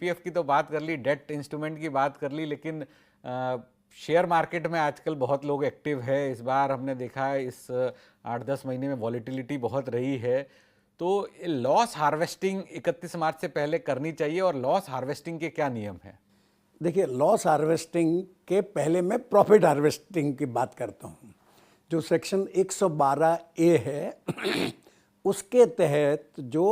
SPF की तो बात कर ली, डेट इंस्ट्रूमेंट की बात कर ली, लेकिन शेयर मार्केट में आजकल बहुत लोग एक्टिव है। इस बार हमने देखा है इस 8-10 महीने में वॉलीटिलिटी बहुत रही है। तो लॉस हार्वेस्टिंग 31 मार्च से पहले करनी चाहिए, और लॉस हार्वेस्टिंग के क्या नियम हैं? देखिए, लॉस हार्वेस्टिंग के पहले मैं प्रॉफिट हार्वेस्टिंग की बात करता हूँ। जो सेक्शन 112 ए है उसके तहत जो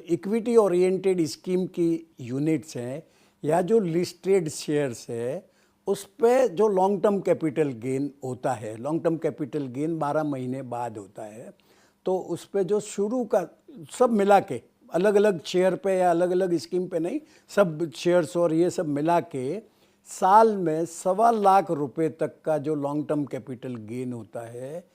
इक्विटी ओरिएंटेड स्कीम की यूनिट्स हैं या जो लिस्टेड शेयर्स है, उस पे जो लॉन्ग टर्म कैपिटल गेन होता है, लॉन्ग टर्म कैपिटल गेन 12 महीने बाद होता है, तो उस पे जो शुरू का सब मिला के, अलग अलग शेयर पे या अलग अलग स्कीम पे नहीं, सब शेयर्स और ये सब मिला के साल में 1.25 लाख रुपए तक का जो लॉन्ग टर्म कैपिटल गेन होता है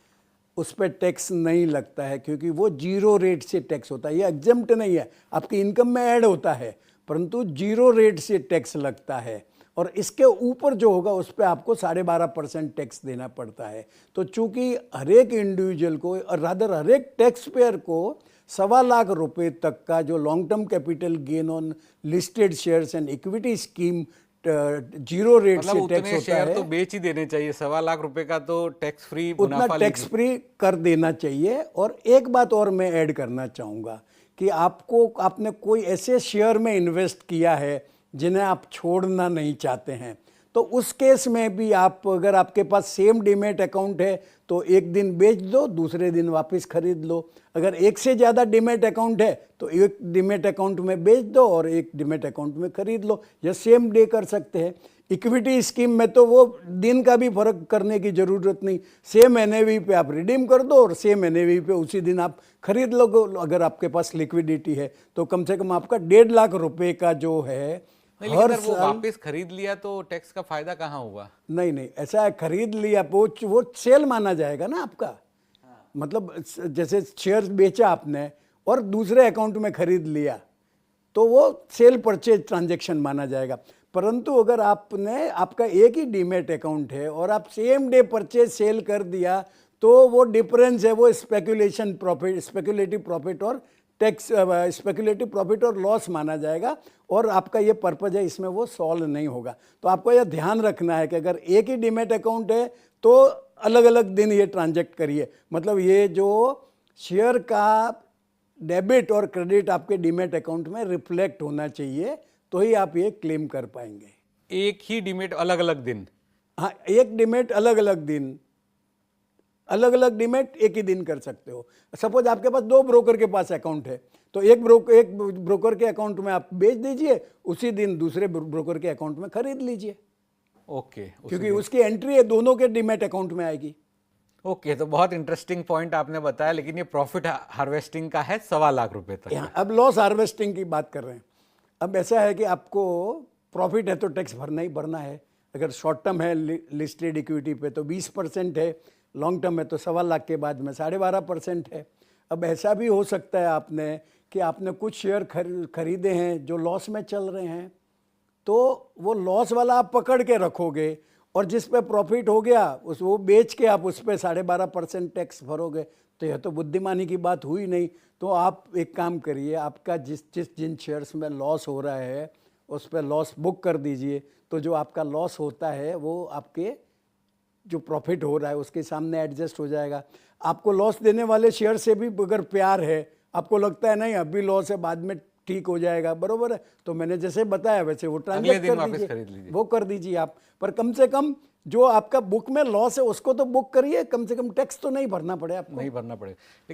उस पर टैक्स नहीं लगता है, क्योंकि वो जीरो रेट से टैक्स होता है। ये एग्जम्प्ट नहीं है, आपकी इनकम में ऐड होता है, परंतु जीरो रेट से टैक्स लगता है। और इसके ऊपर जो होगा उस पर आपको 12.5% टैक्स देना पड़ता है। तो चूंकि हर एक इंडिविजुअल को, और रादर हर एक टैक्स पेयर को 1.25 लाख रुपए तक का जो long term capital gain on listed shares and equity scheme zero rate से टैक्स होता है, तो बेच ही देने चाहिए। 1.25 लाख रुपए का तो टैक्स फ्री उतना मुनाफा टैक्स फ्री कर देना चाहिए। और एक बात और मैं ऐड करना चाहूँगा कि आपने कोई ऐसे शेयर में इन्वेस्ट किया है जिन्हें आप छोड़ना नहीं चाहते हैं, तो उस केस में भी आप, अगर आपके पास सेम डीमेट अकाउंट है तो एक दिन बेच दो, दूसरे दिन वापस खरीद लो। अगर एक से ज़्यादा डीमेट अकाउंट है तो एक डीमेट अकाउंट में बेच दो और एक डीमेट अकाउंट में खरीद लो, या सेम डे कर सकते हैं। इक्विटी स्कीम में तो वो दिन का भी फर्क करने की ज़रूरत नहीं, सेम एनएवी पे आप रिडीम कर दो और सेम एनएवी पे उसी दिन आप खरीद लो। अगर आपके पास लिक्विडिटी है तो कम से कम आपका 1.5 लाख रुपए का जो है हर साल। वो वापस खरीद लिया तो टैक्स का फायदा कहाँ हुआ? नहीं, ऐसा है, खरीद लिया वो सेल माना जाएगा ना आपका। मतलब जैसे शेयर्स बेचा आपने और दूसरे अकाउंट में खरीद लिया तो वो सेल परचेज ट्रांजैक्शन माना जाएगा। परंतु अगर आपका एक ही डीमेट अकाउंट है और आप सेम डे परचेज सेल कर दिया तो वो डिफरेंस है, वो स्पेकुलेटिव प्रॉफिट और टैक्स, स्पेकुलेटिव प्रॉफिट और लॉस माना जाएगा, और आपका ये पर्पज है, इसमें वो सॉल्व नहीं होगा। तो आपको यह ध्यान रखना है कि अगर एक ही डीमेट अकाउंट है तो अलग अलग दिन ये ट्रांजैक्ट करिए। मतलब ये जो शेयर का डेबिट और क्रेडिट आपके डीमेट अकाउंट में रिफ्लेक्ट होना चाहिए, तो ही आप ये क्लेम कर पाएंगे। एक ही डीमेट अलग अलग दिन? हाँ, एक डीमेट अलग अलग दिन, अलग अलग डीमेट एक ही दिन कर सकते हो। सपोज आपके पास 2 ब्रोकर के पास अकाउंट है तो एक ब्रोकर के अकाउंट में आप बेच दीजिए, उसी दिन दूसरे ब्रोकर के अकाउंट में खरीद लीजिए। ओके, क्योंकि उसकी एंट्री है दोनों के डीमेट अकाउंट में आएगी। ओके, तो बहुत इंटरेस्टिंग पॉइंट आपने बताया, लेकिन ये प्रॉफिट हार्वेस्टिंग का है 1.25 लाख रुपए तक। अब लॉस हार्वेस्टिंग की बात कर रहे हैं। अब ऐसा है कि आपको प्रॉफिट है तो टैक्स भरना ही भरना है। अगर शॉर्ट टर्म है लिस्टेड इक्विटी पे तो 20% है, लॉन्ग टर्म है तो 1.25 लाख के बाद में 12.5% है। अब ऐसा भी हो सकता है कि आपने कुछ शेयर खरीदे हैं जो लॉस में चल रहे हैं, तो वो लॉस वाला आप पकड़ के रखोगे और जिस पे प्रॉफिट हो गया वो बेच के आप उस पर 12.5% टैक्स भरोगे, तो यह तो बुद्धिमानी की बात हुई नहीं। तो आप एक काम करिए, आपका जिन शेयर्स में लॉस हो रहा है उस पर लॉस बुक कर दीजिए, तो जो आपका लॉस होता है वो आपके जो प्रॉफिट हो रहा है उसके सामने एडजस्ट हो जाएगा। आपको लॉस देने वाले शेयर से भी अगर प्यार है, आपको लगता है नहीं अभी लॉस है बाद में ठीक हो जाएगा, बरोबर है, तो मैंने जैसे बताया वैसे वो ट्रांजैक्ट कर दीजिए, वो कर दीजिए आप। पर कम से कम जो आपका बुक में लॉस है उसको तो बुक करिए, कम से कम टैक्स तो नहीं भरना पड़े आपको। नहीं भरना पड़े, लेकिन